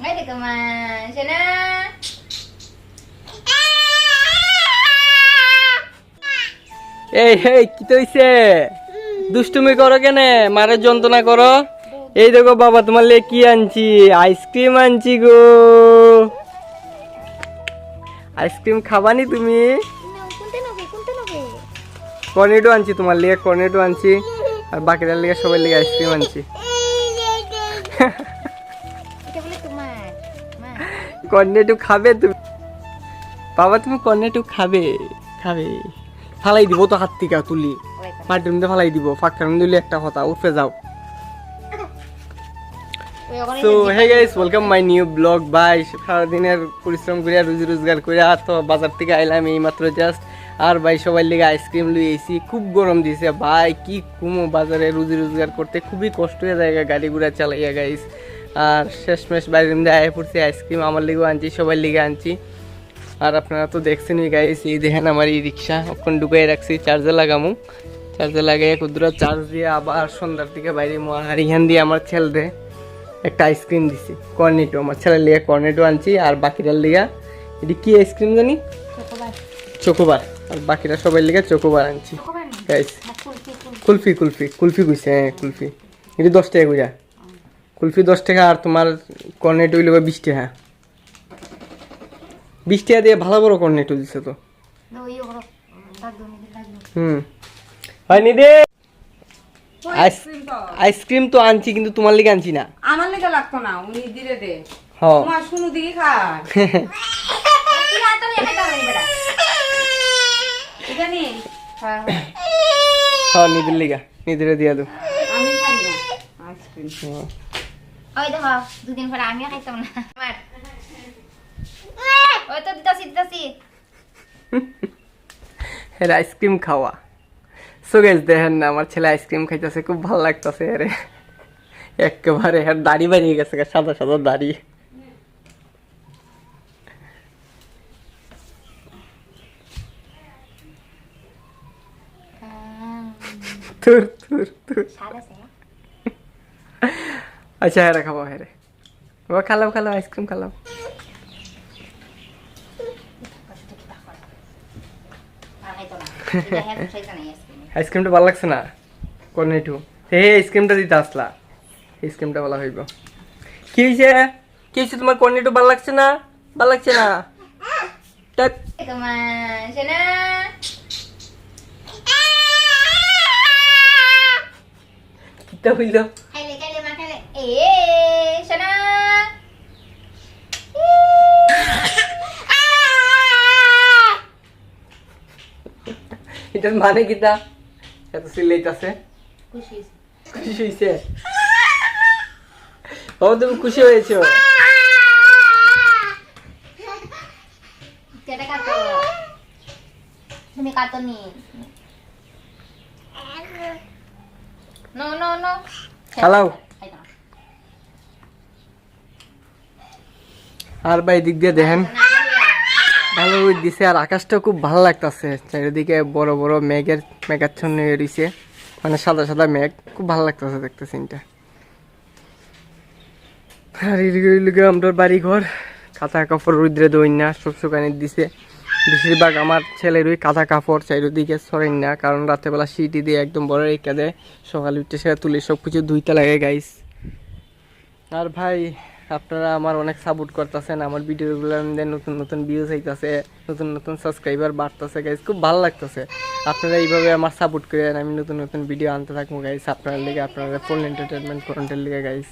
এই দেখো মা শোনা এই এই কি হইছে? দুষ্টুমি করো কেন? মারে যন্ত্রণা করো। এই দেখো বাবা তোমার লে কি আনছি, আইসক্রিম আনছি গো। আইসক্রিম খাবানি তুমি? কর্নেটো আনছি তোমার লিগে, কর্নেটো আনছি আর বাকিটার লিগে সবার লিগে আইসক্রিম আনছি। কর্নেটো খাবে তুমি? বাবা তুমি কর্নেটো খাবে? খাবে? ফালাই দিব তো হাত থেকে তুলি, মাটির মধ্যে ফালাই দিব। ফাঁকা দিলে একটা কথা, উঠে যাও। So hey guys, welcome my new blog. ভাই সারাদিনের পরিশ্রম করে রুজি রোজগার করে আর তো বাজার থেকে আইলাম এই মাত্র জাস্ট। আর ভাই সবাই লেগে আইসক্রিম লুই এসি, খুব গরম দিছে ভাই। কি কুমো বাজারে রুজি রোজগার করতে খুবই কষ্ট হয়ে যায় গাড়ি ঘোড়া চালাইয়া গাইস। আর শেষমেশ বাড়ির মধ্যে আয়া পড়ছি আইসক্রিম, আমার লিগেও আনছি, সবাই লিগে আনছি। আর আপনারা তো দেখছেনই গাইস, এই দেখেন আমার এই রিক্সা ওখান ঢুকাই রাখছি, চার্জে লাগামু। চার্জে লাগাই কুদরা চার্জ দিয়ে আবার সন্ধ্যার দিকে বাইরে আর এখান দিয়ে আমার ছেলে একটা আইসক্রিম দিছি, কর্নেটো। আমার ছেলের লিগে কর্নেটো আনছি আর বাকিটার লিগা এটি কি আইসক্রিম জানি, চোকোবার। আর বাকিটা সবাই লিগে চোকোবার আনছি গাইস। কুলফি কুলফি কুলফি কইছে, হ্যাঁ কুলফি। এটি 10 টাকা কইরা কুলফি, 10 টাকা। আর তোমার কর্নেটো হইল 20 টাকা। 20 টাকা দিয়ে ভালো বড় কর্নেটো দিছে তো। হয় নিদে আইসক্রিম তো আনছি, কিন্তু তোমার লিগে আনছি না। আমার লেগে লাগতো না, উনি দিলে দে। হ্যাঁ তোমার শুনু দিকে খায়। জানি হ্যাঁ নিদের লিগা, নিদের দিয়া দো। আমি খাই না আইসক্রিম। ওই দেখো দুদিন পরে আমিও খাইতাম না আমার ওই তো দিতাছি হ্যাঁ আইসক্রিম খাওয়া। সো গাইস দেখেন না আমার ছেলে আইসক্রিম খাইতেছে, খুব ভালো লাগতেছে। আরে একেবারে হ্যাঁ দাড়ি বাড়িয়ে গেছে, সাদা সাদা দাড়ি। তুর তুর তুর। আচ্ছা হ্যাঁ খাবো, হ্যাঁ রে বাবা খালাও খালাও আইসক্রিম খালাও। আইসক্রিমটা ভালো লাগছে না? কর্নেটো হে আইসক্রিমটা দিতে আসলা, আইসক্রিমটা ভালো হইব। কি হয়েছে? কি হয়েছে তোমার? কর্নেটো ভালো লাগছে না? ভালো লাগছে না? মা শোনা কিটা হইল? খাইলে মা খাইলে এ শোনা এটার মানে কিটা? এত সিলাইতাছে, খুশি খুশি হয়েছে? ও তুমি খুশি হয়েছো? কেটে কাটো, তুমি কাটো নি। নো নো নো খালাও। আর ভাই দিক দিয়ে দেখেন ভালো রোদ দিছে আর আকাশটা খুব ভালো লাগতেছে। চারিদিকে বড় বড় মেঘাচ্ছন্ন হয়ে রয়েছে, মানে সাদা সাদা মেঘ, খুব ভালো লাগতেছে দেখতে সিনটা। আর এদিকে আমরা বাড়ি ঘর, কাঁথা কাপড় রুদ্রে দই না, সব শুকানি দিছে। বেশিরভাগ আমার ছেলের ওই কাঁথা কাপড় চারিদিকে সরেন না, কারণ রাত্রেবেলা সিটি দিয়ে একদম বড় রেখে দেয়, সকালে উঠে সেটা তুলে সব কিছু ধুইতে লাগে গাইস। আর ভাই আপনারা আমার অনেক সাপোর্ট করতেছেন, আমার ভিডিওগুলোর মধ্যে নতুন নতুন ভিউজ হইতেছে, নতুন নতুন সাবস্ক্রাইবার বাড়তেছে গাইস, খুব ভালো লাগতেছে। আপনারা এইভাবে আমার সাপোর্ট করেন, আমি নতুন নতুন ভিডিও আনতে থাকবো গাইস আপনার লিগে, আপনারা ফুল এন্টারটেনমেন্ট কন্টেন্ট লিগে গাইস।